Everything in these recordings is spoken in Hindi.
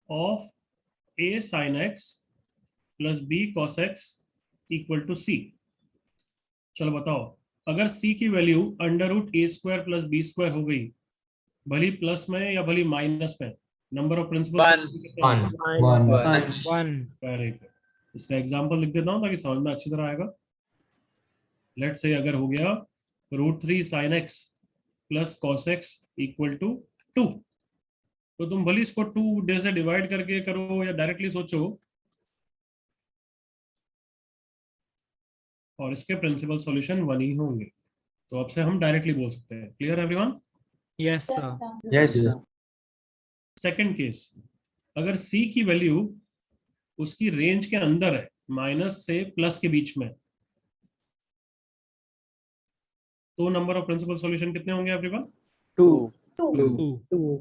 Of a sin x plus b cos x equal to c। चलो बताओ, अगर c की value under root a square plus B square हो गई, भली प्लस में या भली माइनस में, number of principal one. Very good. इसका एग्जांपल लिख देता हूँ ताकि समझ में अच्छी तरह आएगा। लेट्स से अगर हो गया √3 sin x plus cos x equal to 2, तो तुम भले इसको 2 से डिवाइड करके करो या डायरेक्टली सोचो, और इसके प्रिंसिपल सॉल्यूशन 1 ही होंगे। तो अब से हम डायरेक्टली बोल सकते हैं। Clear everyone? Yes sir. Yes sir. Second case, अगर c की वैल्यू उसकी रेंज के अंदर है, माइनस से प्लस के बीच में, तो नंबर ऑफ प्रिंसिपल सॉल्यूशन कितने होंगे एवरीवन? 2।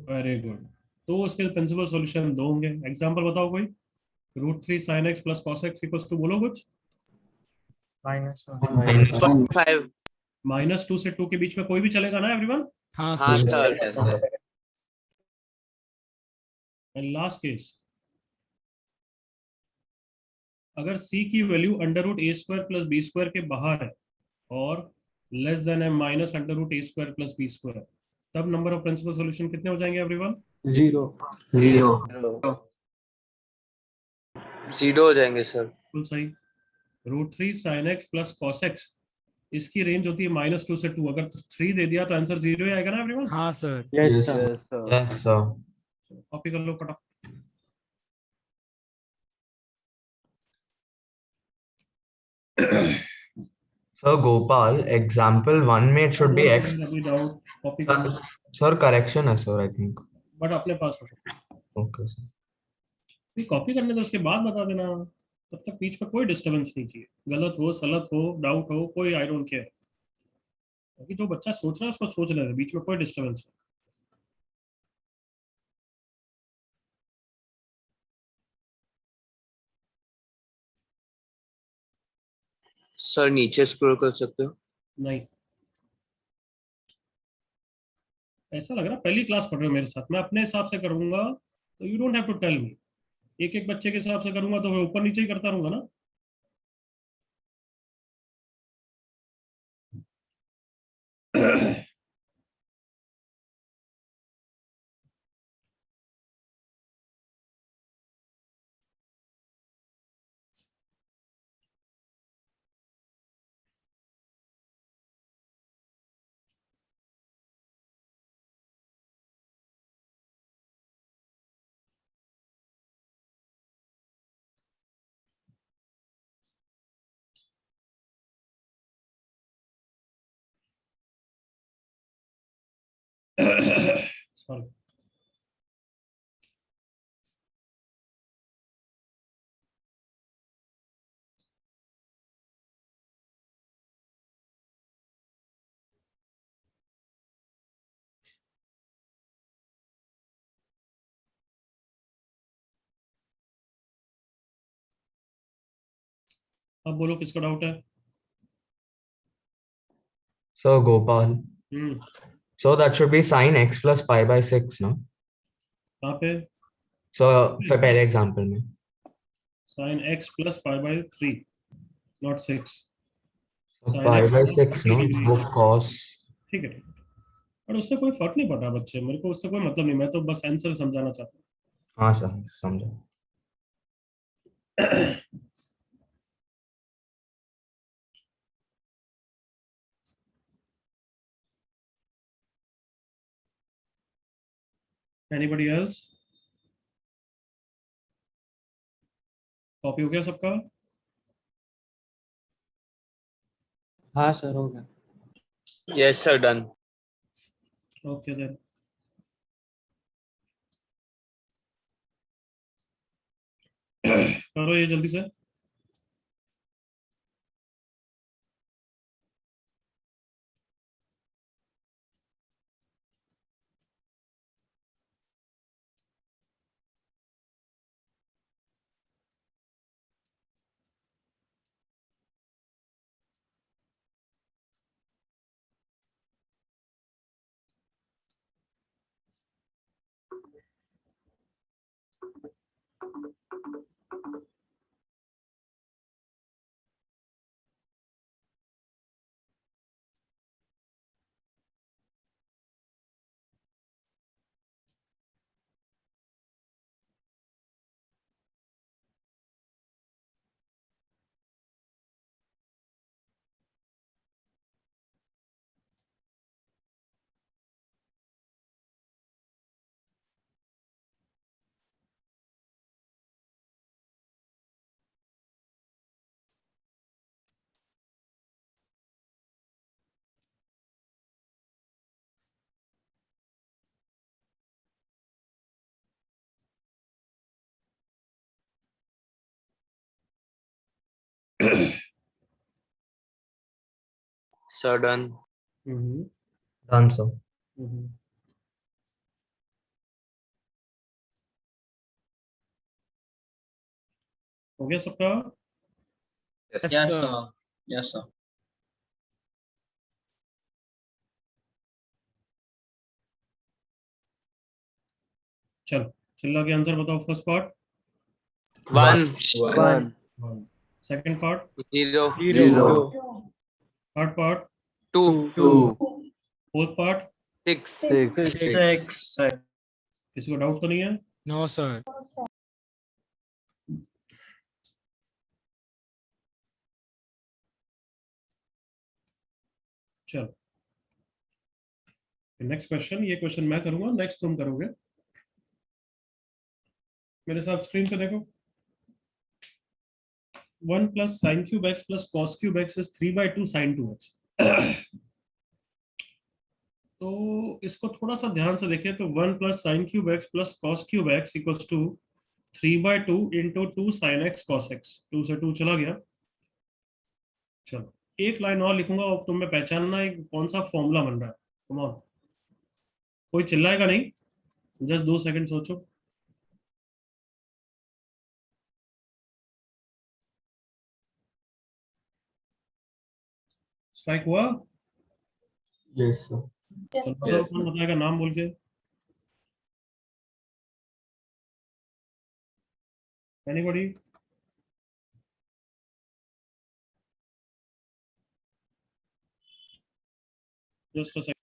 Very good. तो उसके प्रिंसिपल सॉल्यूशन 2 होंगे। एग्जांपल बताओ कोई। √3 sin x plus cos x equals to, बोलो कुछ। -5। -2 से 2 के बीच में कोई भी चलेगा ना एवरीवन? हाँ हाँ sir. Sir. And last case, अगर c की value under root a square plus B square के बाहर है और लेस देन है minus under root a square plus B square, तब नंबर ऑफ प्रिंसिपल सॉल्यूशन कितने हो जाएंगे एवरीवन? 0। 0 हो जाएंगे सर। बिल्कुल सही। √3 sin x plus cos x, इसकी रेंज होती है -2 से 2। अगर 3 दे दिया तो आंसर 0 ही आएगा ना एवरीवन? हाँ sir. Yes sir. Yes, sir. Copy कर लो फटाफट। So Gopal, example 1 में it should be x. अभी डाउट कॉपी कर लो, Sir, correction है sir, I think. बट अपने पास रखो। Okay, sir. कॉपी करने तो उसके बाद बता देना, तब तक बीच में कोई डिस्टरबेंस नहीं चाहिए। गलत हो, सलत हो, डाउट हो, कोई आई डोंट केयर। क्योंकि जो बच्चा सोच रहा है उसको सोच रहे, बीच में कोई डिस्टरबेंस नहीं। सर नीचे स्क्रॉल कर सकते हो? नहीं, ऐसा लग रहा है पहली क्लास पढ़ रहे हो मेरे साथ। मैं अपने हिसाब से करूंगा तो you don't have to tell me. एक एक बच्चे के हिसाब से करूंगा तो मैं ऊपर नीचे ही करता रहूंगा ना। सॉरी। अब बोलो किसका डाउट है? So Gopal, hmm, so that should be sin x plus pi by 6, no? कहाँ पे? So फिर पहले example में sin x plus pi by 3, not 6। so pi by 6, no? वो cos. ठीक है, ठीक है। पर उससे कोई फर्क नहीं पड़ रहा बच्चे, मेरे को उससे कोई मतलब नहीं। मैं तो बस आंसर समझाना चाहता हाँ sir, समझा. हूँ। Anybody else? कॉपी हो गया सबका? हाँ सर, हो गया। Yes sir, done. Okay then, करो ये जल्दी से। Sir, done. हम्म, Done, sir. हम्म। हो गया सबका? Yes. Yes, sir. Yes, sir. चलो चिल्ला के आंसर बताओ। First part 1, 1, second part, 0, 0, third part, 2, 2, fourth part. 6, 6, 6. किसी को डाउट तो नहीं है? No, sir. चलो नेक्स्ट क्वेश्चन। ये क्वेश्चन मैं करूंगा, नेक्स्ट तुम करोगे। मेरे साथ स्क्रीन पे देखो। 1 plus sine cube x plus cos cube x is 3/2 sine 2x। तो इसको थोड़ा सा ध्यान से देखें तो 1 plus sine cube x plus cos cube x equals to 3/2 into 2 sine x cos x. 2 से 2 चला गया। चलो एक लाइन और लिखूंगा और तुम्हें पहचानना है कि कौन सा फॉर्मूला बन रहा है। कम ऑन, कोई चिल्लाएगा नहीं, जस्ट 2 सेकंड सोचो। स्ट्राइक हुआ? Yes, sir. चलो बताओ, कौन बताएगा नाम बोल के? एनीबॉडी? Just a second.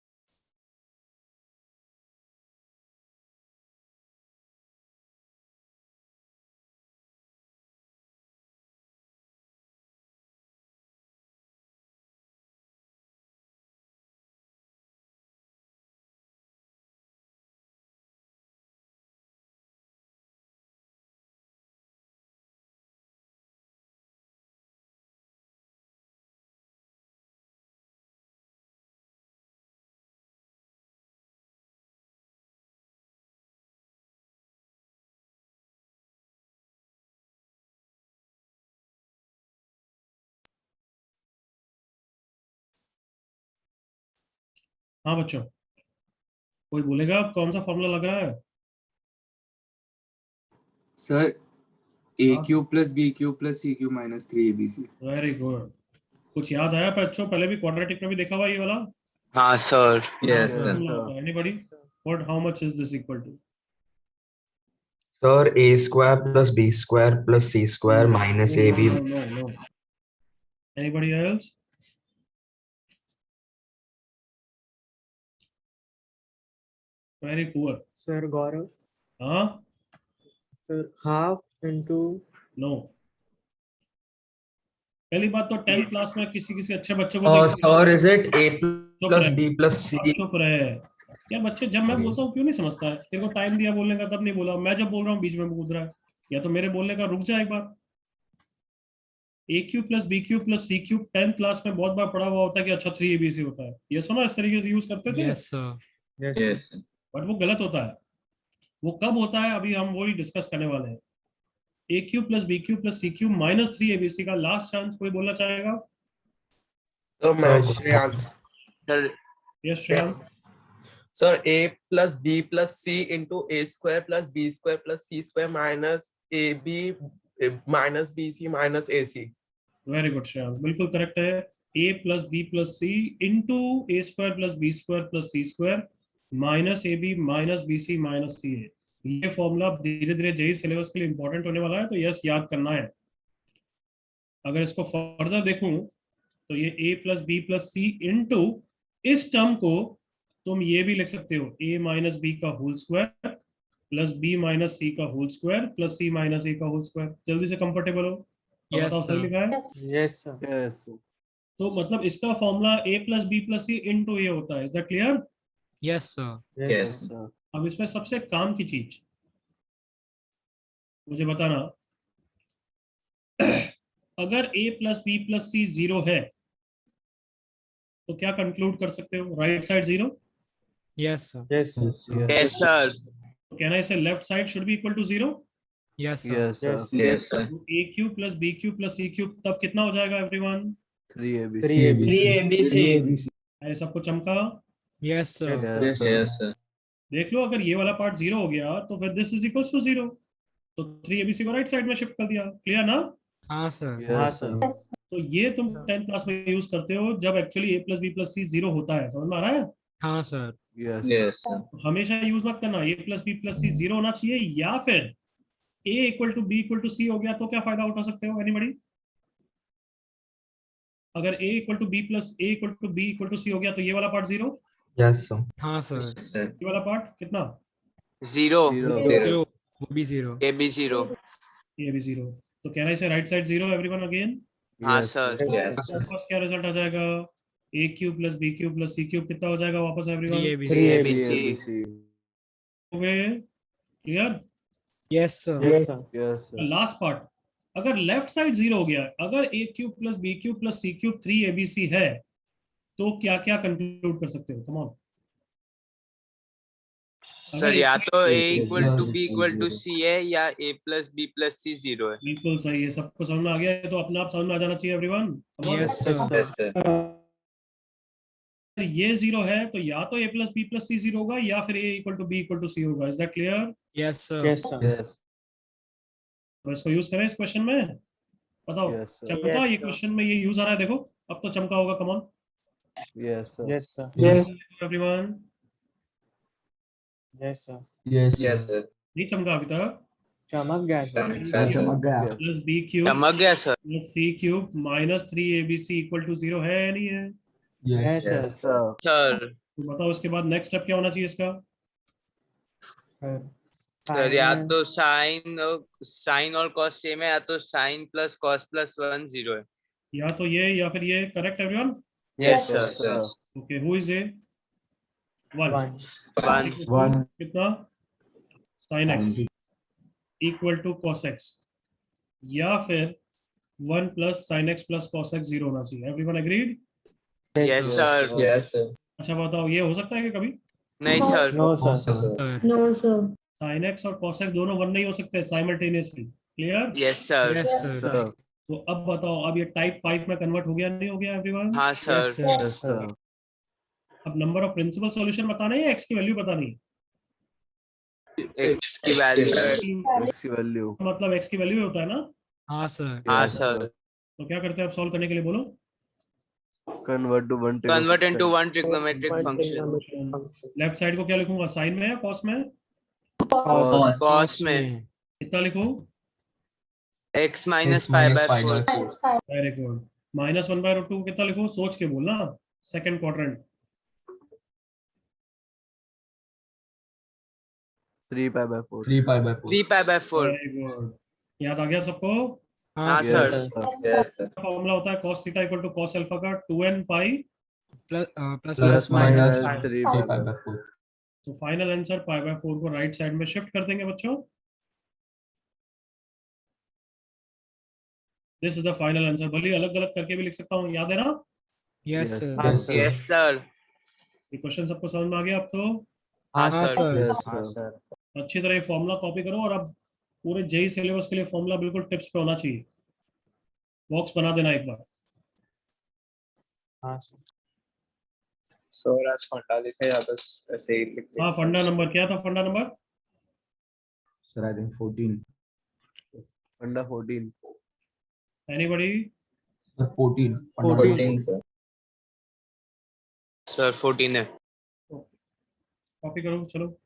हाँ बच्चों, कोई बोलेगा कौन सा फॉर्मूला लग रहा है? Sir A cube plus B cube plus C cube minus 3abc। Very good. कुछ याद आया बच्चों? पहले भी क्वाड्रेटिक में भी देखा हुआ ये वाला। हाँ sir. Yes, sir. Anybody? What, how much is this equal to? Sir, a square plus b square plus c square minus ab. No. Anybody else? Very poor. sir, Gaurav, हाँ? sir, half into No. पहली बात तो 10th क्लास में किसी अच्छे बच्चे को Sir, is it a plus b plus c? चुप रहे यार बच्चे। जब मैं बोलता हूँ क्यों नहीं समझता है? तेरे को टाइम दिया बोलने का, तब नहीं बोला। मैं जब बोल रहा हूँ बीच में कूद रहा है। या तो मेरे बोलने का रुक जाए एक बार। A cube plus B cube plus C cube 10th class में बहुत बार पढ़ा हुआ होता है कि अच्छा 3abc होता है। ये सुना इस तरीके से यूज करते थे? Yes, sir. yes, Yes, sir. But वो गलत होता है। वो कब होता है अभी हम वही डिस्कस करने वाले हैं। A cube plus B cube plus C cube minus 3abc का लास्ट चांस कोई बोलना चाहेगा? तो मैं Sir, Shreyansh. Sir yes Shreyansh. Sir a plus B plus C into A square plus B square plus C square minus A B minus B C minus A C. Very good Shreyansh, बिल्कुल करेक्ट है। A plus B plus C into A square plus B square plus C square minus A B minus B C minus C A. ये फॉर्मूला धीरे धीरे जेई सिलेबस के लिए इंपॉर्टेंट होने वाला है, तो यस याद करना है। अगर इसको फर्दर देखूं तो ये a plus B plus C into इस टर्म को तुम ये भी लिख सकते हो a माइनस बी का whole square plus b minus C का whole square plus c minus a का होल स्क्वायर। जल्दी से कंफर्टेबल हो? अब Yes, बताओ सही sir. लिखा है? yes, sir, यस तो मतलब इसका formula a plus B plus C into ये होता है। Is that clear? Yes, sir. yes, Yes. sir. अब इसमें सबसे काम की चीज मुझे बताना, अगर a plus B plus C 0 है तो क्या कंक्लूड कर सकते हो? Right side 0। Yes, sir. yes, sir. Yes sir. Can I say left side should be equal to 0? Yes, sir. Yes yes, Yes, sir. A cube plus B cube plus C cube तब कितना हो जाएगा एवरीवन? 3 ABC. 3 ABC. है सबको चमका? Yes, sir. Yes, sir. Yes, Yes, sir. देख लो, अगर ये वाला पार्ट 0 हो गया तो फिर दिस इज इक्वल्स टू 0, तो 3 एबीसी को राइट साइड में शिफ्ट कर दिया। क्लियर ना? हाँ sir. हाँ Yes, सर। sir. तो ये तुम 10th क्लास में यूज करते हो जब actually a plus B plus C 0 होता है। समझ में आ रहा है? हाँ sir. Yes, sir. Yes, sir. हमेशा यूज मत करना a plus B plus C 0 होना चाहिए, या फिर a equal to B equal to C हो गया तो क्या फायदा उठा सकते हो एनीबॉडी? अगर a equal to B plus a equal to B equal to C हो गया तो ये वाला पार्ट 0, Yes, sir. हाँ sir. Sir. ये वाला पार्ट कितना? 0 Zero. Zero. वो भी 0. ए बी 0 ये भी 0। तो कहना इसे राइट साइड 0 एवरीवन अगेन। हाँ Yes, sir. Yes, sir. वापस क्या रिजल्ट आ जाएगा? a cube plus B cube plus C cube कितना हो जाएगा वापस 3 एवरीवन? ABC. 3 3 ABC. ABC. हो गए? Clear? Yes sir. Yes, sir. Yes, sir. Last part, अगर लेफ्ट साइड 0 हो गया, अगर a cube plus B cube plus C cube 3 ABC है, तो क्या क्या कंक्लूड कर सकते हो? Come on. सर या तो a equal to b equal to c है या a plus b plus c 0 है। बिल्कुल सही है, सबको समझ में आ गया है तो अपने आप समझ में आ जाना चाहिए everyone. Yes sir. Yes, sir. ये 0 है तो या तो a plus B plus C 0 होगा या फिर a equal to B equal to C होगा। Is that clear? Yes sir. Yes, sir. Yes, तो इसको यूज करें इस क्वेश्चन में, बताओ। yes, sir. चमका? Yes, ये sir. क्वेश्चन में ये यूज आ रहा है, देखो अब तो चमका होगा। Come on Yes, sir. Yes, sir. Everyone. Yes, sir. Yes, Yes, sir. नहीं चमका अभी तक? चमक गया sir. Yes. Plus B cube चमक गया sir. Plus C cube minus 3 ABC equal to 0 है या नहीं है? Yes, sir. Yes. Sir. Sir तो बताओ इसके बाद नेक्स्ट स्टेप क्या होना चाहिए इसका? सर या तो साइन और कॉस सेम है, या तो साइन प्लस कॉस प्लस 1 0 है। या तो ये या फिर ये। Correct everyone? Yes Yes, sir. sir. Okay, who is a? 1 1. 1 कितना? sin x equal to cos x, या फिर 1 plus sin x plus cos x 0 होना चाहिए। Everyone agreed? Yes sir. Yes, sir. अच्छा बताओ, ये हो सकता है कि कभी नहीं sir. No, sir. No, sir. sin x और cos x दोनों 1 नहीं हो सकते simultaneously. Clear? Yes sir. Yes Yes, sir. sir. तो अब बताओ, अब ये टाइप 5 में कन्वर्ट हो गया नहीं हो गया एवरीवन? हाँ Yes sir. sir. Yes, sir. अब नंबर ऑफ प्रिंसिपल सॉल्यूशन बताना है या x की वैल्यू बतानी? x की वैल्यू। X की value. मतलब x की वैल्यू होता है ना? हाँ sir. हाँ Yes, सर। तो क्या करते हैं अब सॉल्व करने के लिए? बोलो। Convert to one. Convert into one trigonometric function. Left side को क्या लिखूंगा, साइन में या कॉस में? Cos. कॉस में कितना लिखूं? x minus pi by 4। Very good. Minus 1/√2 कितना लिखूं? सोच के बोलना। Second quadrant. 3 pi by 4. 3 pi by 4। Very good, याद आ गया सबको? हाँ हाँ sir. Yes, sir. sir. Yes, sir. Formula होता है cos theta equal to cos alpha का 2n pi. Plus minus 3 pi by 4. तो फाइनल आंसर π/4 को राइट साइड में शिफ्ट कर देंगे बच्चों। This is the final answer. भले अलग अलग करके भी लिख सकता हूँ, याद है ना? Yes sir. Yes, sir. Yes sir. ये क्वेश्चन सबको समझ में आ गया अब तो? हाँ हाँ सर। sir. Yes, हाँ sir. सर। अच्छी तरह ये फॉर्मूला कॉपी करो, और अब पूरे जेई सिलेबस के लिए फॉर्मूला बिल्कुल टिप्स पे होना चाहिए। बॉक्स बना देना एक बार। हाँ सर। सर आज फंडा लिखे या बस ऐसे ही लिख हाँ, फंडा नंबर क्या था? फंडा number Sir, I think 14. Under 14. Anybody? Sir, 14. 14, sir. Sir 14 है। कॉपी करो चलो।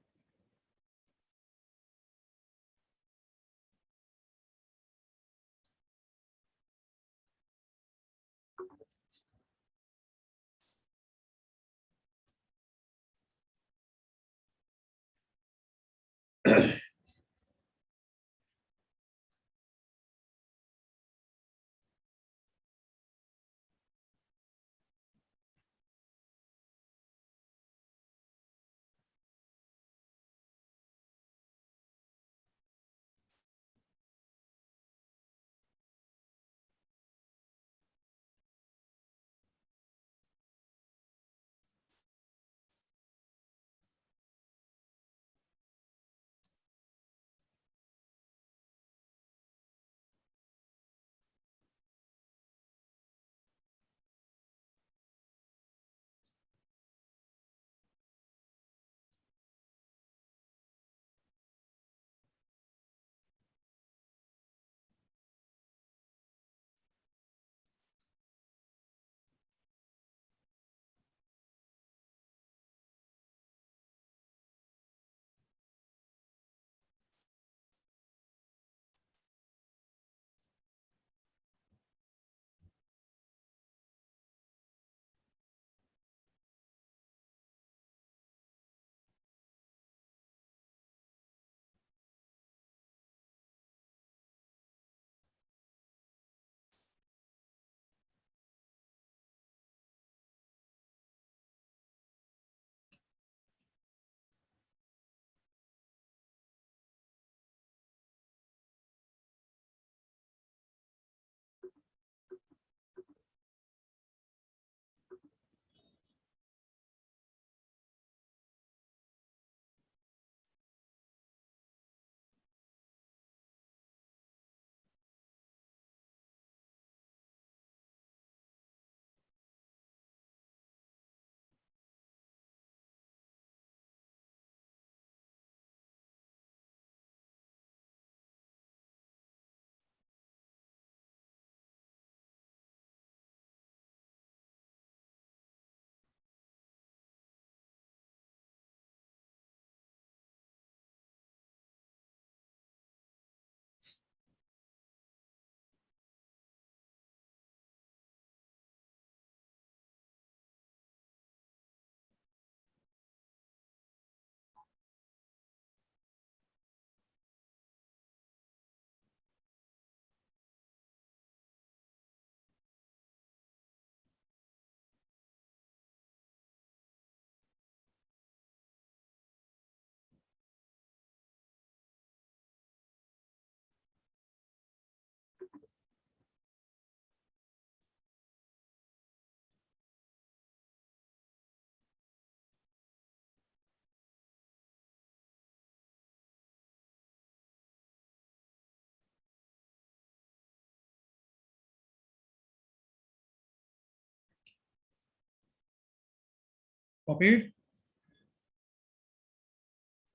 Copied?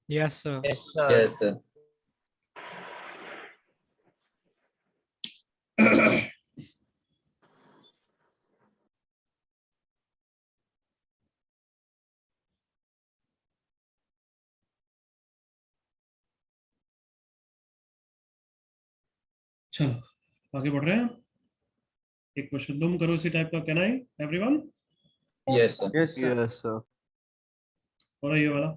Yes, sir. Yes, sir. चलो आगे बढ़ रहे हैं। एक क्वेश्चन तुम करो इसी टाइप का, can I everyone? Yes, sir. Yes, sir. Yes, sir. और ये वाला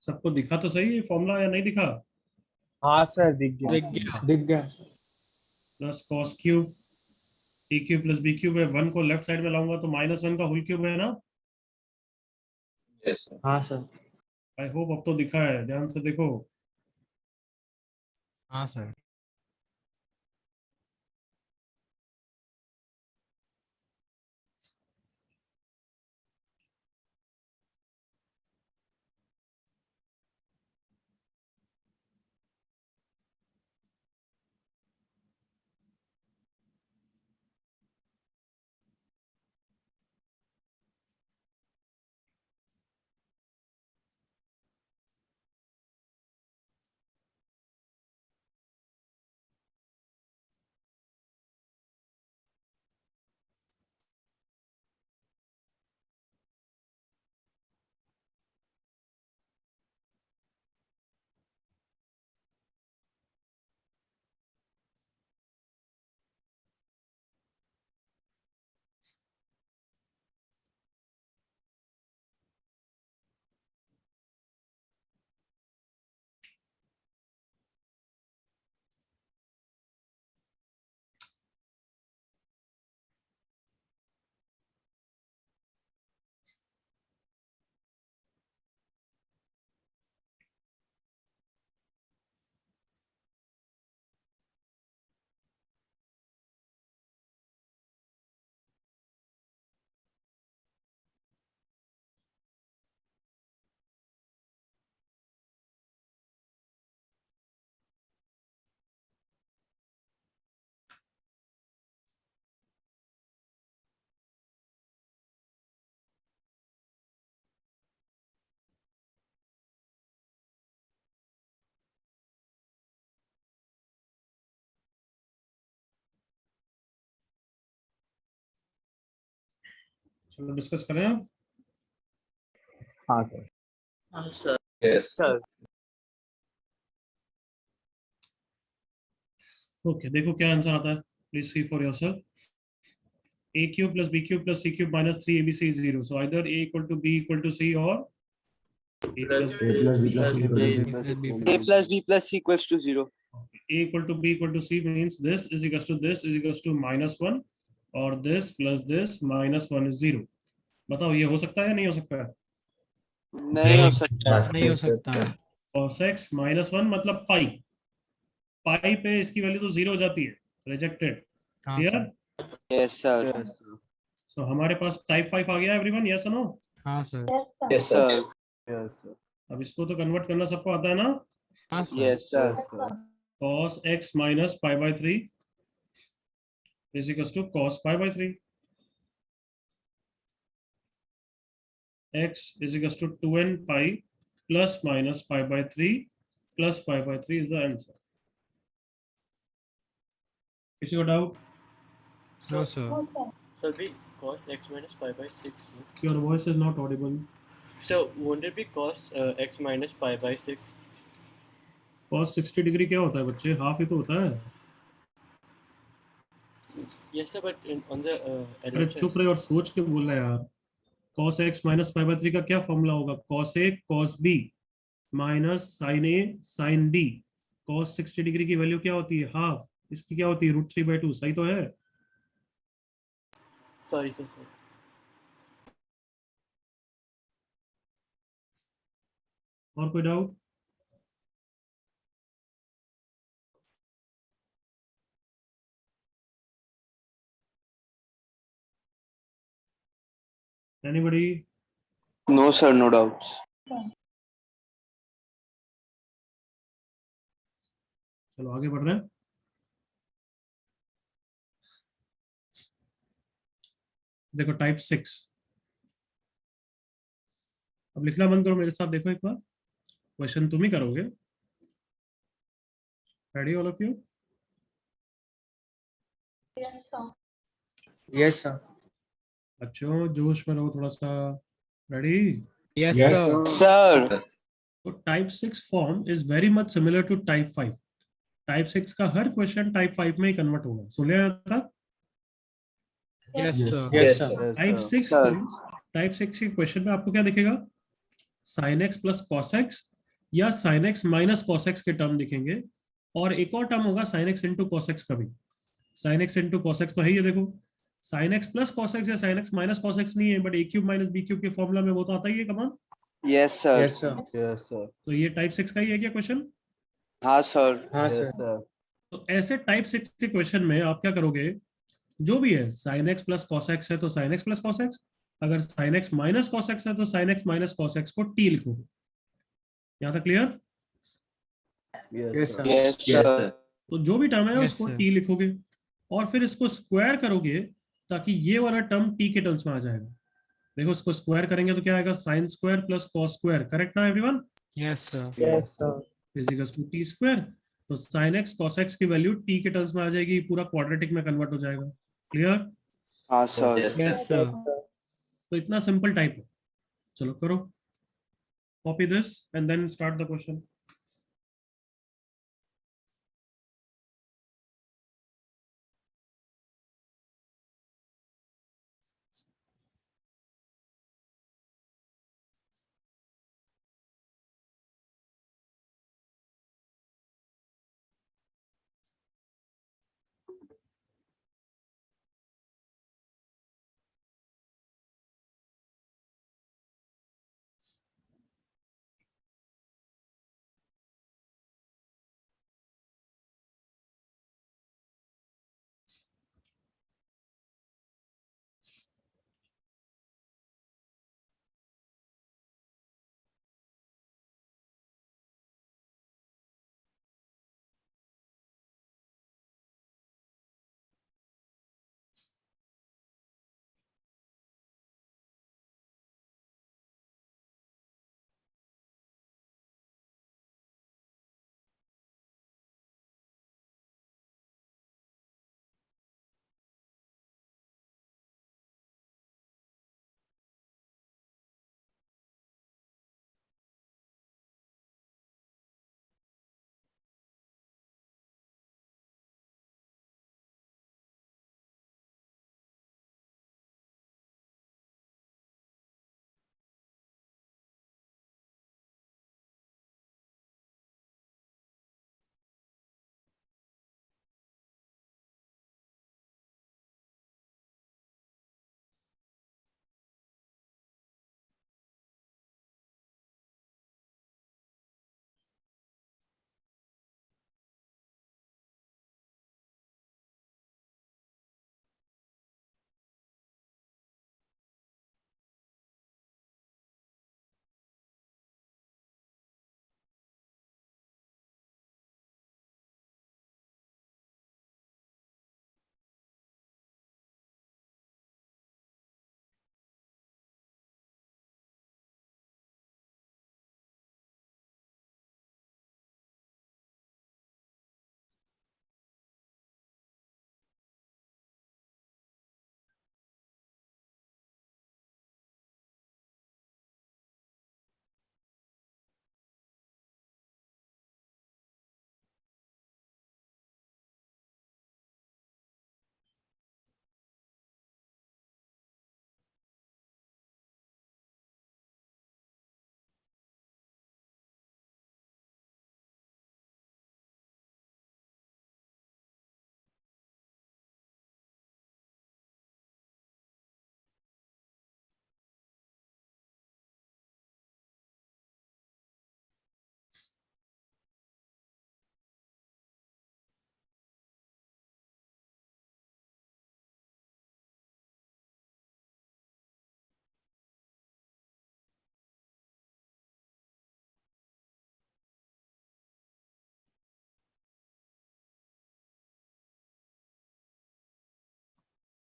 सबको दिखा तो सही ये फॉर्मूला या नहीं दिखा? हाँ सर, दिख गया। दिख गया। दिख गया। प्लस कॉस क्यूब ए क्यूब प्लस बी क्यूब है, 1 को लेफ्ट साइड में लाऊंगा तो -1 का होल क्यूब है ना? Yes, sir. हाँ सर। आई होप अब तो दिखा है, ध्यान से देखो। हाँ सर। चलो डिस्कस करें अब। हाँ सर। Yes. Sir. ओके देखो क्या आंसर आता है, please see for yourself. a cube plus b cube plus c cube minus 3abc is 0, so either a equal to b equal to c or a plus A plus B plus A plus B plus C equals to 0. a equal to b equal to c means this is equals to this is equals to -1 और this plus this -1 is 0। बताओ ये हो सकता है या नहीं हो सकता है? नहीं हो सकता। नहीं हो सकता है। cos x -1 मतलब पाई, पाई पे इसकी वैल्यू तो 0 हो जाती है, रिजेक्टेड। हाँ क्लियर? सर। Yes sir. सो हमारे पास टाइप 5 आ गया एवरीवन, यस और नो? हाँ सर। Yes, sir. Sir. अब इसको तो कन्वर्ट करना सबको आता है ना। हाँ sir. Yes sir. cos x minus pi by 3 is equals to cos pi by 3, x is equals to 2n pi plus minus pi by 3 plus pi by 3 is the answer। किसी को doubt? No sir. So be cos x minus pi by 6. No? Your voice is not audible। So won't it be cos x minus pi by 6? cos 60 degree क्या होता है बच्चे? हाफ ही तो होता है। Yes sir, but on the अरे चुप रहे और सोच के बोलना यार। cos x minus pi by 3 का क्या फॉर्मूला होगा? cos a cos b minus sin a sin b। cos 60 degree की वैल्यू क्या होती है? हाफ। इसकी क्या होती है? √3/2। सही तो है? sorry sir. और कोई doubt? Anybody? No sir, no doubts. चलो आगे बढ़ रहे हैं। देखो टाइप 6। अब लिखना बंद करो, मेरे साथ देखो एक बार। क्वेश्चन तुम ही करोगे। Ready all of you? Yes sir. बच्चों जोश में रहो थोड़ा सा। Ready? Yes Yes, sir. Sir. तो type 6 form is very much similar to type 5। Type 6 का हर क्वेश्चन टाइप 5 में ही कन्वर्ट होगा। सुन लिया था? Yes sir. Yes, sir. Type 6 के क्वेश्चन में आपको क्या दिखेगा? sin x plus cos x या sin x minus cos x के टर्म दिखेंगे, और एक और टर्म होगा sin x into cos x का भी। sin x into cos x तो है ही, देखो sin x plus cos x या sin x minus cos x नहीं है, but a cube minus b cube के फॉर्मूला में वो तो आता ही है। कमान। Yes sir. Yes sir. तो ये टाइप 6 का ही है क्या क्वेश्चन? हाँ sir. हाँ सर। तो ऐसे टाइप 6 के क्वेश्चन में आप क्या करोगे? जो भी है sin x plus cos x है तो sin x plus cos x, अगर sin x minus cos x है तो sin x minus cos x को t लिखोगे। यहाँ तक clear? Yes sir. Yes Yes, sir. sir. तो जो भी टर्म है Yes, उसको sir. t लिखोगे और फिर इसको स्क्वायर करोगे ताकि ये वाला टर्म t के टर्म्स में आ जाएगा। देखो इसको स्क्वायर करेंगे तो क्या आएगा? sin square plus cos square. Correct ना everyone? Yes sir. Is equals to t square. तो sin x cos x की वैल्यू t के टर्म्स में आ जाएगी, पूरा क्वाड्रेटिक में कन्वर्ट हो जाएगा। क्लियर? हाँ sir. Yes, yes sir. Sir. तो इतना सिंपल टाइप है। चलो करो, copy this and then start the question.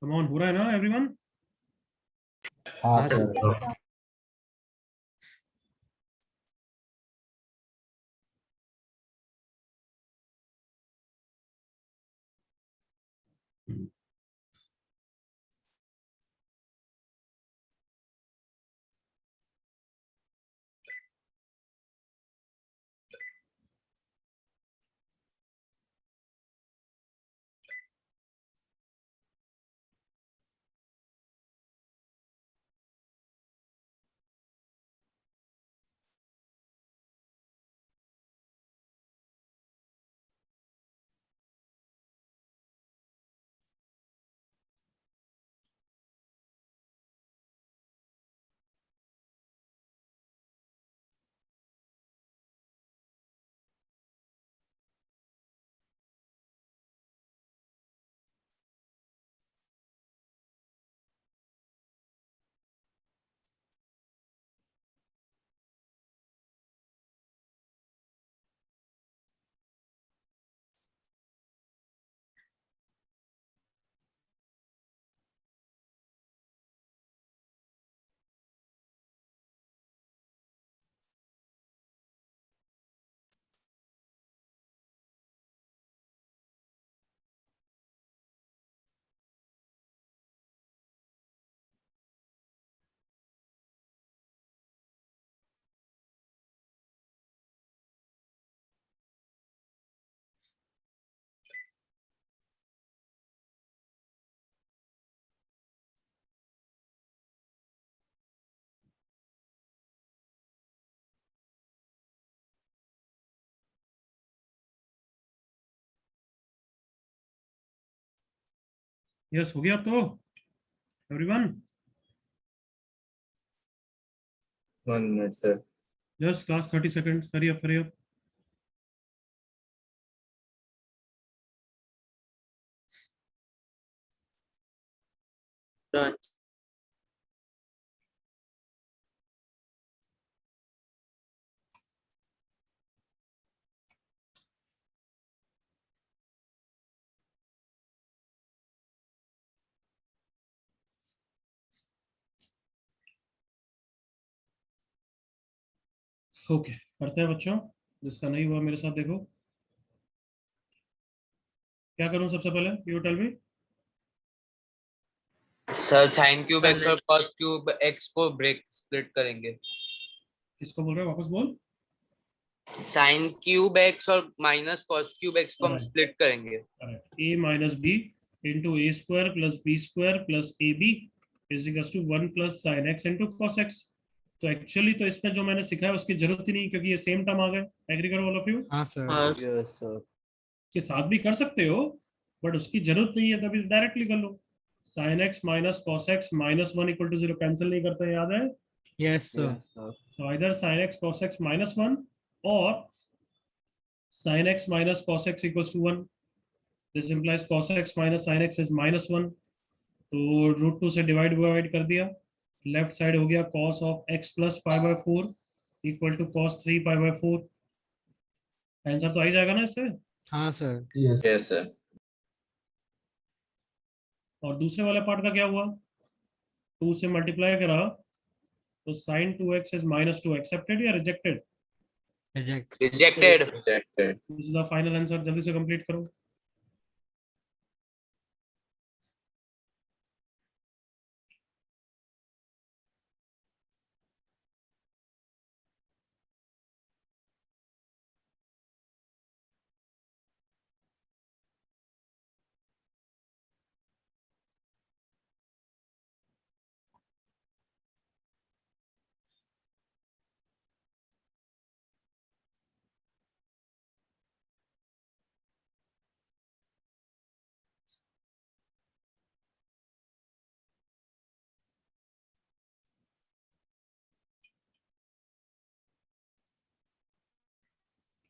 Come on, हो रहा है ना एवरीवन? हाँ सर। यस, हो गया तो everyone? 1 minute, sir. Just last 30 seconds. Hurry up, hurry up. Done. Okay, करते हैं बच्चों। जिसका नहीं हुआ मेरे साथ देखो। क्या करूं सबसे पहले? You tell me. Sir sine cube x और कॉस क्यूब एक्स को ब्रेक स्प्लिट करेंगे। किसको बोल रहे हो? वापस बोल। साइन क्यूब एक्स और माइनस कॉस क्यूब एक्स को हम Alright. स्प्लिट करेंगे। a minus b into a square plus b square plus ab is equals to 1 plus sin x into cos x। तो एक्चुअली तो इसमें जो मैंने सिखाया उसकी जरूरत ही नहीं, क्योंकि ये सेम टर्म आ गए। एग्री करो ऑल ऑफ यू? हाँ सर। Yes. Yes sir. के साथ भी कर सकते हो, बट उसकी जरूरत नहीं है, तभी डायरेक्टली कर लो। sin x minus cos x minus 1 equal to 0 cancel नहीं करते, याद है? Yes sir. Yes, sir. So either sin x cos x minus 1 or sin x minus cos x equals to 1. This implies cos x minus sin x is minus 1. तो √2 से डिवाइड कर दिया। लेफ्ट साइड हो गया cos of x plus pi by 4 equal to cos 3 pi by 4। Answer तो आ ही जाएगा ना इससे। हाँ सर। Yes, sir. और दूसरे वाले पार्ट का क्या हुआ? 2 से मल्टीप्लाई करा तो sin 2x is minus 2। Accepted या rejected? Reject. Rejected. Rejected. This is the final answer. जल्दी से कंप्लीट करो।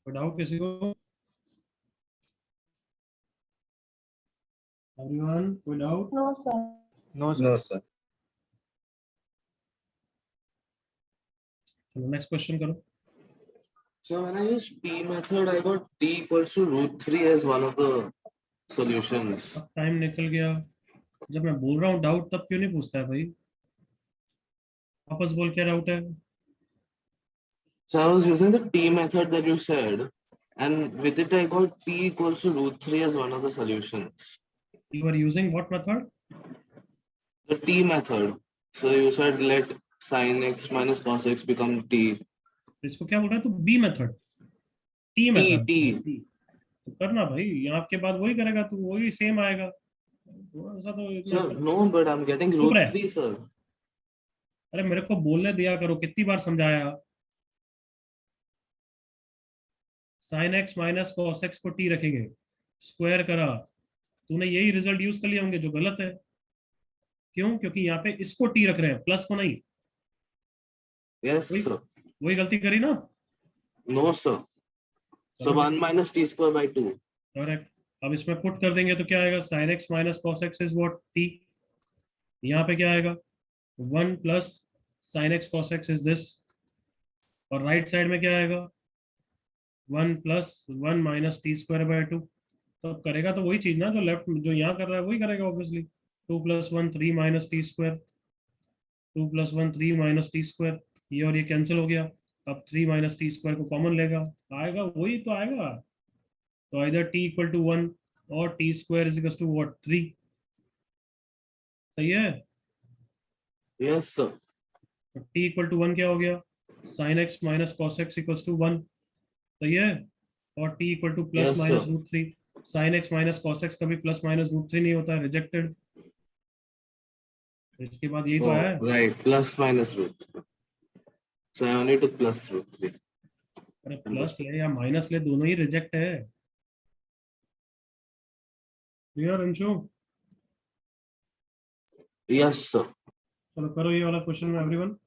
कोई डाउट किसी को? एवरीवन, कोई doubt? No, No, sir. sir. चलो नेक्स्ट क्वेश्चन करो। So when I use P method, I got D equals to √3 as one of the solutions. अब टाइम निकल गया। जब मैं बोल रहा हूँ डाउट तब क्यों नहीं पूछता है भाई? वापस बोल, क्या डाउट है? So I was using the t method that you said, and with it I got t equals to root 3 as one of the solutions. You are using what method? The t method. So you said let sin x minus cos x become t. इसको क्या बोल रहा है तू? B method, t T, method. t. तो करना भाई, यहाँ के बाद वही करेगा तू, वही सेम आएगा। थोड़ा सा तो इतना Sir, no, but I'm getting चुप root रहे। 3, sir. अरे मेरे को बोलने दिया करो, कितनी बार समझाया? Sign x minus cos x को टी रखेंगे, स्क्वायर करा, तूने यही रिजल्ट यूज कर लिए होंगे जो गलत है। क्यों? क्योंकि यहाँ पे इसको टी रख रहे हैं, प्लस को नहीं। Yes, वही sir. वही गलती करी ना? No, sir. So 1 minus t square by 2. Correct. अब इसमें पुट कर देंगे तो क्या आएगा? Sign x minus cos x is what? T. यहाँ पे क्या आएगा? 1 plus sign x cos x is this, और राइट साइड में क्या आएगा? 1 plus 1 minus T square by 2। तो अब करेगा तो वही चीज ना जो लेफ्ट, जो यहाँ कर रहा है वही करेगा obviously. 2 plus 1 3 minus T square, 2 plus 1 3 minus T square, ये और ये कैंसिल हो गया। अब 3 माइनस टी स्क्वायर को कॉमन लेगा, आएगा वही तो आएगा। तो इधर t इक्वल टू 1 और t square is equal to what? 3। सही है? Yes, sir. तो t इक्वल टू 1 क्या हो गया? Sine x minus cos x equal to 1। सही है? और t equal to plus Yes, minus sir. Root 3। Sine x minus cos x कभी प्लस माइनस रूट 3 नहीं होता है, रिजेक्टेड। इसके बाद यही तो आया है। Oh, right. Plus minus root 3. So I only took plus root 3. अरे प्लस ले या माइनस ले, दोनों ही रिजेक्ट है। क्लियर अंशु? Yes, sir. चलो करो ये वाला क्वेश्चन एवरीवन।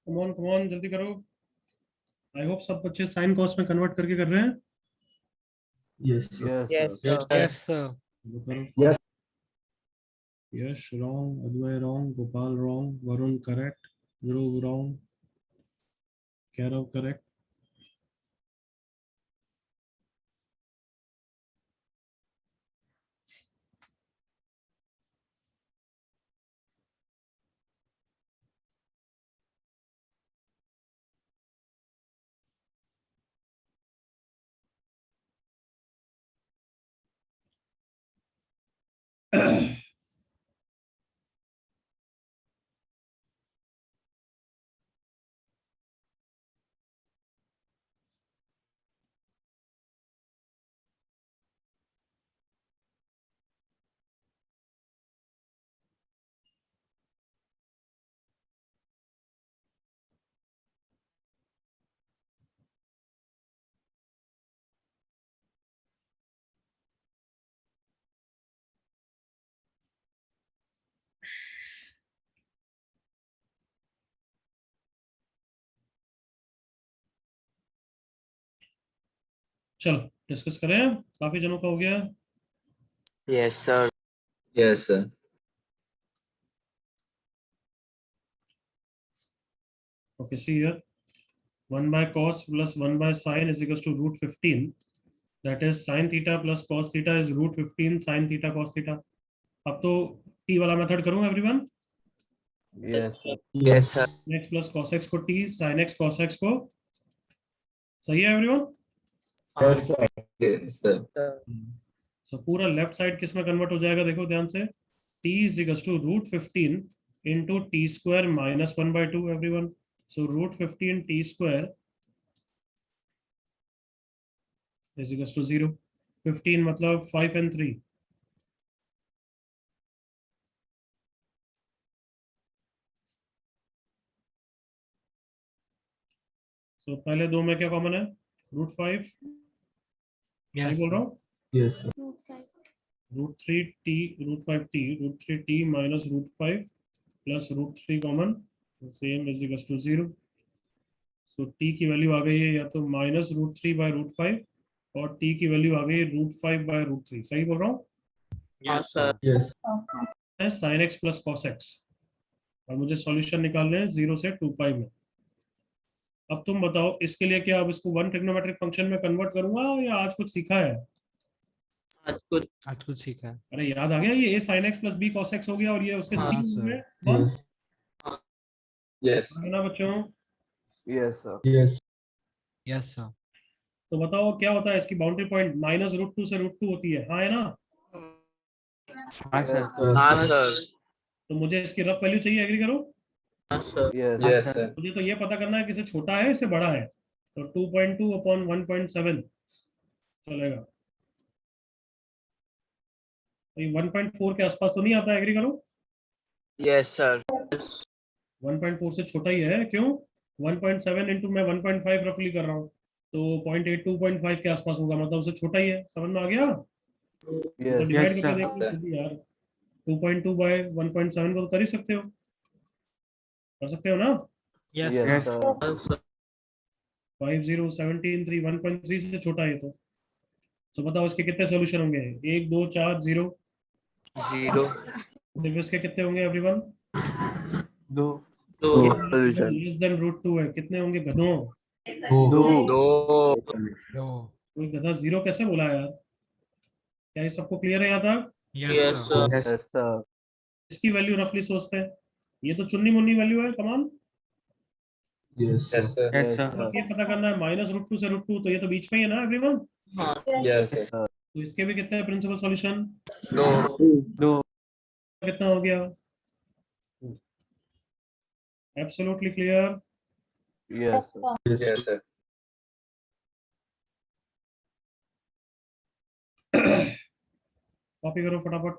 कम ऑन जल्दी करो। आई होप सब बच्चे साइन कॉस में कन्वर्ट करके कर रहे हैं। Yes. Yes, sir. Yes, sir. वो करो। Yes. Yash wrong, Advay wrong, Gopal wrong, Varun correct, Dhruv wrong, Kairav correct. चलो डिस्कस करें, काफी जनों का हो गया। Yes, sir. Yes, sir. Okay, see here, 1 by cos plus 1 by sin is equals to root 15. That is sin theta plus cos theta is root 15 sin theta cos theta. अब तो t वाला मेथड करूं everyone. Yes, sir. Yes, sir. x plus cos x को t, sin x cos x को, सही है everyone. Yes, sir. Yes, sir. तो पूरा लेफ्ट साइड किस में कन्वर्ट हो जाएगा, देखो ध्यान से, t is equals to root 15 into t square minus 1 by 2 everyone. So root 15 t square is equals to 0. 15 मतलब 5 and 3. So पहले दो में क्या कॉमन है, रूट 5, सही Yes, बोल रहा sir. हूँ, Yes, sir. Root 3 t, root 5 t, root 3 t minus root 5 plus root 3 common, same is equals to 0. So t की वैल्यू आ गई है या तो माइनस रूट 3 बाय रूट 5 और t की वैल्यू आ गई है रूट 5 बाय रूट 3, सही बोल रहा हूँ। Yes, sir. Yes. है sin x plus cos x और मुझे सॉल्यूशन निकालने हैं 0 से 2 पाई में। अब तुम बताओ इसके लिए क्या अब इसको वन ट्रिग्नोमेट्रिक फंक्शन में कन्वर्ट करूंगा या आज कुछ सीखा है। आज कुछ सीखा है। अरे याद आ गया, ये a sin x plus b cos x हो गया और ये उसके हाँ, sin sir. में वन, Yes. Yes. है ना बच्चों। Yes, sir. Yes. Yes, sir. तो बताओ क्या होता है इसकी बाउंड्री पॉइंट, माइनस रूट 2 से रूट 2 होती है, हाँ है ना। Yes, sir. हाँ, sir. तो मुझे इसकी रफ वैल्यू चाहिए, एग्री करो। Yes. Yes, sir. मुझे तो ये पता करना है कि इससे छोटा है इससे बड़ा है, तो 2.2 अपॉन 1.7 चलेगा। तो ये 1.4 के आसपास तो नहीं आता, एग्री करो। Yes, sir. 1.4 से छोटा ही है, क्यों, 1.7 इंटू मैं 1.5 रफली कर रहा हूँ, तो 0.8 2.5 के आसपास होगा, मतलब उससे छोटा ही है, समझ में आ गया। तो Yes. डिवाइड Yes, करके sir. देखो खुद ही यार, 2.2 बाय 1.7 को तो कर ही सकते हो, कर सकते हो ना। Yes, Yes, sir. sir. 5 0 17 3 1.3 से छोटा है तो। तो बताओ इसके कितने सॉल्यूशन होंगे, 1 2 4 0। 0. सिर्फ इसके कितने होंगे एवरीवन, दो. दो. Solution. लेस देन रूट 2 है, कितने होंगे गधों, दो. दो. No. कोई गधा 0 कैसे बोला यार, क्या ये सबको क्लियर है यहाँ तक। Yes, Yes, sir. sir. Yes, sir. इसकी वैल्यू रफली सोचते हैं, ये तो चुन्नी मुन्नी वैल्यू है, कमान। Yes, sir. Yes, sir. Yes, बस sir. ये पता करना है माइनस रूट 2 से रूट 2, तो ये तो बीच में ही है ना एवरीवन। Yes, sir. तो इसके भी कितने प्रिंसिपल सॉल्यूशन, दो. दो. कितना हो गया, absolutely clear. Yes, sir. Yes, sir. Copy करो फटाफट।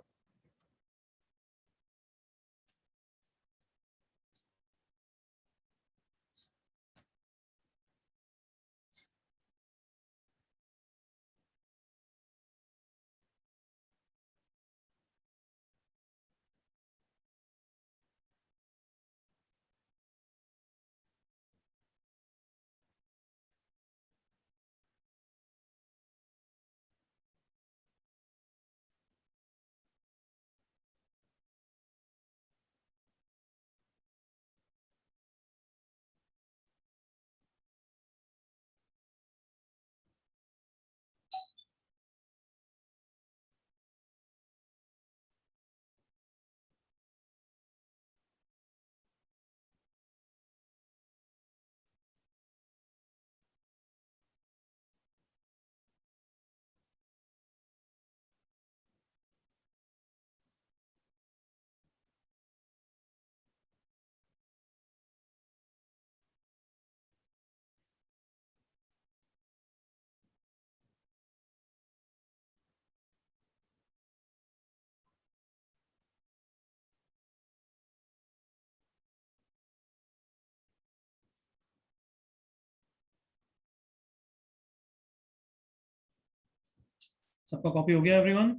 सबका कॉपी हो गया एवरीवन?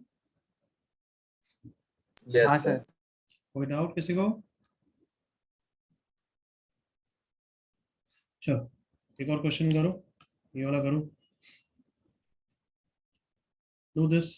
Yes, sir. कोई डाउट किसी को? चलो एक और क्वेश्चन करो, ये वाला करो. Do this.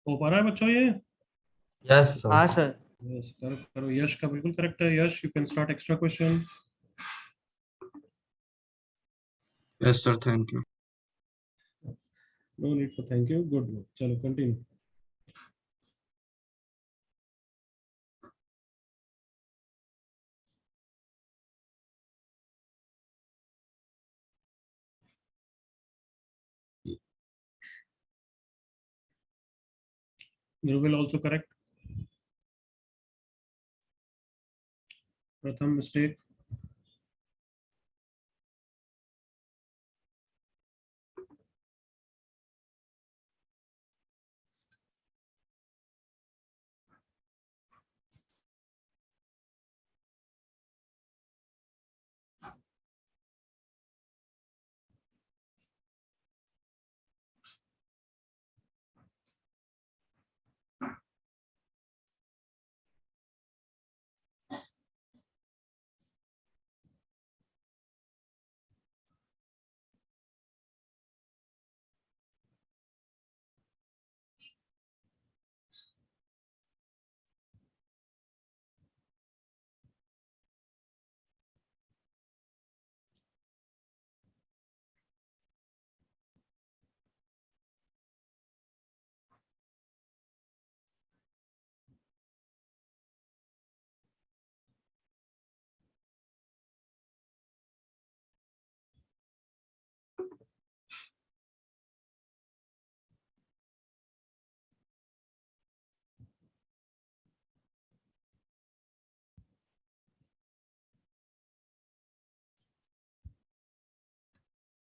हो पा रहा है बच्चों ये? Yes, sir. हाँ सर. यस करो करो. यश का बिल्कुल करेक्ट है. Yash you can start extra question. Yes, sir. Thank you. No need for thank you. Good. चलो continue. Dhruv will also correct. Pratham mistake.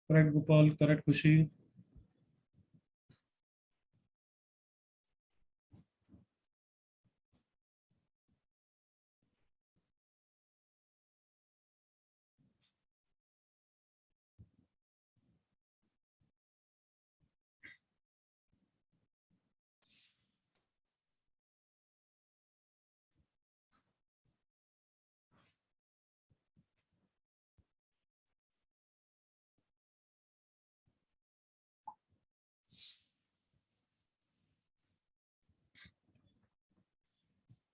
Correct Gopal, correct Khushi.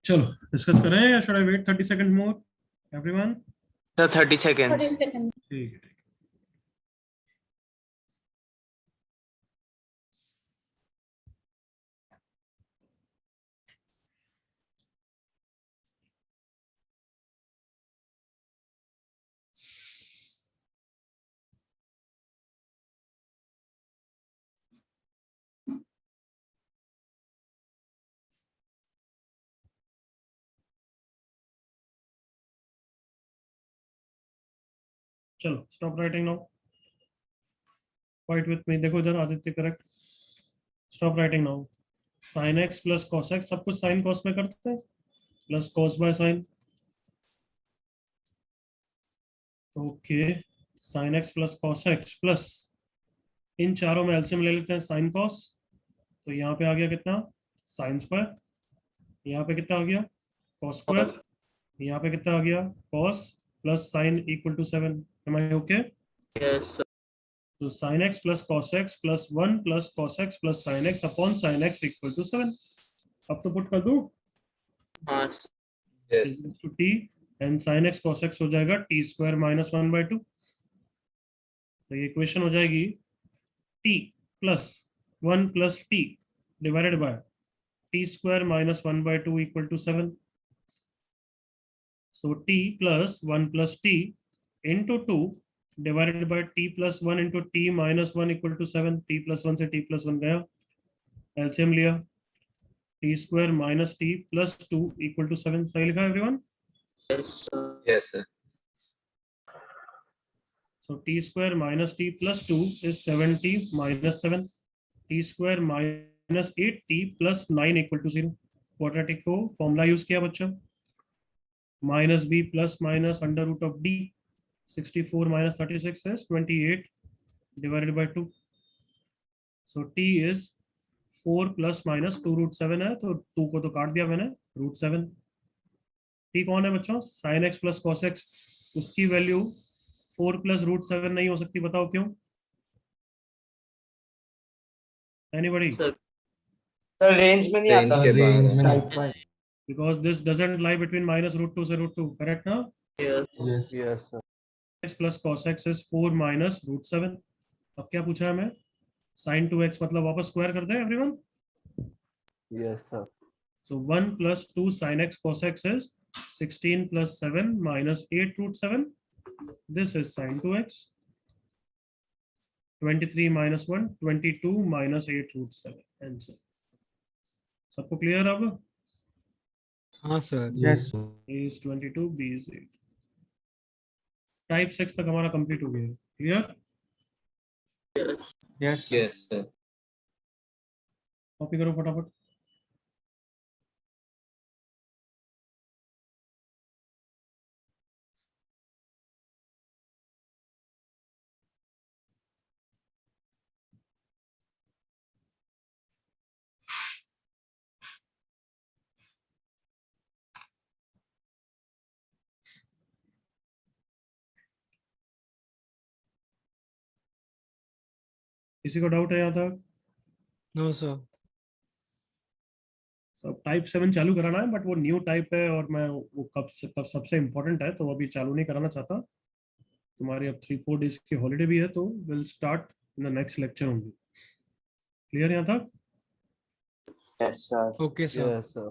चलो डिस्कस करें या should I wait 30 second more everyone? Sir 30 seconds. ठीक है। चलो stop writing now, fight with me. देखो इधर Aditya, correct. Stop writing now. sin x plus cos x, सब कुछ sin cos में करते हैं, plus cos by sin। Okay, sin x plus cos x plus इन चारों में एलसीएम ले लेते हैं sin cos, तो यहाँ पे आ गया कितना sin स्क्वायर, यहाँ पे कितना आ गया cos स्क्वायर, यहाँ पे कितना आ गया cos plus sin equal to 7। Am I okay? Yes, sir. तो sin x plus cos x plus 1 plus cos x plus sin x upon sin x equal to 7। अब तो पुट कर दूं Yes. Yes. To t and sin x cos x हो जाएगा t स्क्वायर माइनस 1/2। तो ये इक्वेशन हो जाएगी t plus 1 plus t divided by t square minus 1/2 equal to 7। So t plus 1 plus t into 2 divided by t plus 1 into t minus 1 equal to 7। t plus 1 से t प्लस 1 गया, एलसीएम लिया, t square minus t plus 2 equal to 7। सही लिखा everyone? Yes, sir. Yes, sir. So t square minus t plus 2 is 7t minus 7. t square minus 8t plus 9 equal to 0. Quadratic को फॉर्मूला यूज किया बच्चों, minus b plus minus under root of d, 64 minus 36 is 28 divided by 2। So t is 4 plus minus 2 root 7 है, तो 2 को तो काट दिया मैंने, रूट 7। t कौन है बच्चों? sin x plus cos x, उसकी वैल्यू 4 प्लस रूट 7 नहीं हो सकती, बताओ क्यों? एनीबॉडी? सर रेंज में नहीं Range आता। के बाहर है। Because this doesn't lie between minus root 2 से रूट 2, करेक्ट ना? Yes, sir. x plus cos x is 4 minus root 7। अब क्या पूछा है हमें? sin 2x, मतलब वापस स्क्वायर कर दें everyone? Yes, sir. So 1 plus 2 sin x cos x is 16 plus 7 minus 8 root 7. This is sin 2x. 23 minus 1, 22 minus 8 root 7. Answer. सबको क्लियर अब? हाँ sir. Yes. A is 22, B is 8. Type 6 तक हमारा कंप्लीट हो गया है। Clear? Yes. Yes, sir. Copy करो फटाफट। किसी को डाउट है यहाँ तक? No sir. सब टाइप 7 चालू कराना है, बट वो न्यू टाइप है और मैं वो कब सबसे इम्पोर्टेंट है, तो अभी चालू नहीं कराना चाहता। तुम्हारी अब 3-4 डेज की हॉलीडे भी है, तो will start in the next lecture होंगी। क्लियर यहाँ तक? Yes sir. Okay sir. Yes, sir.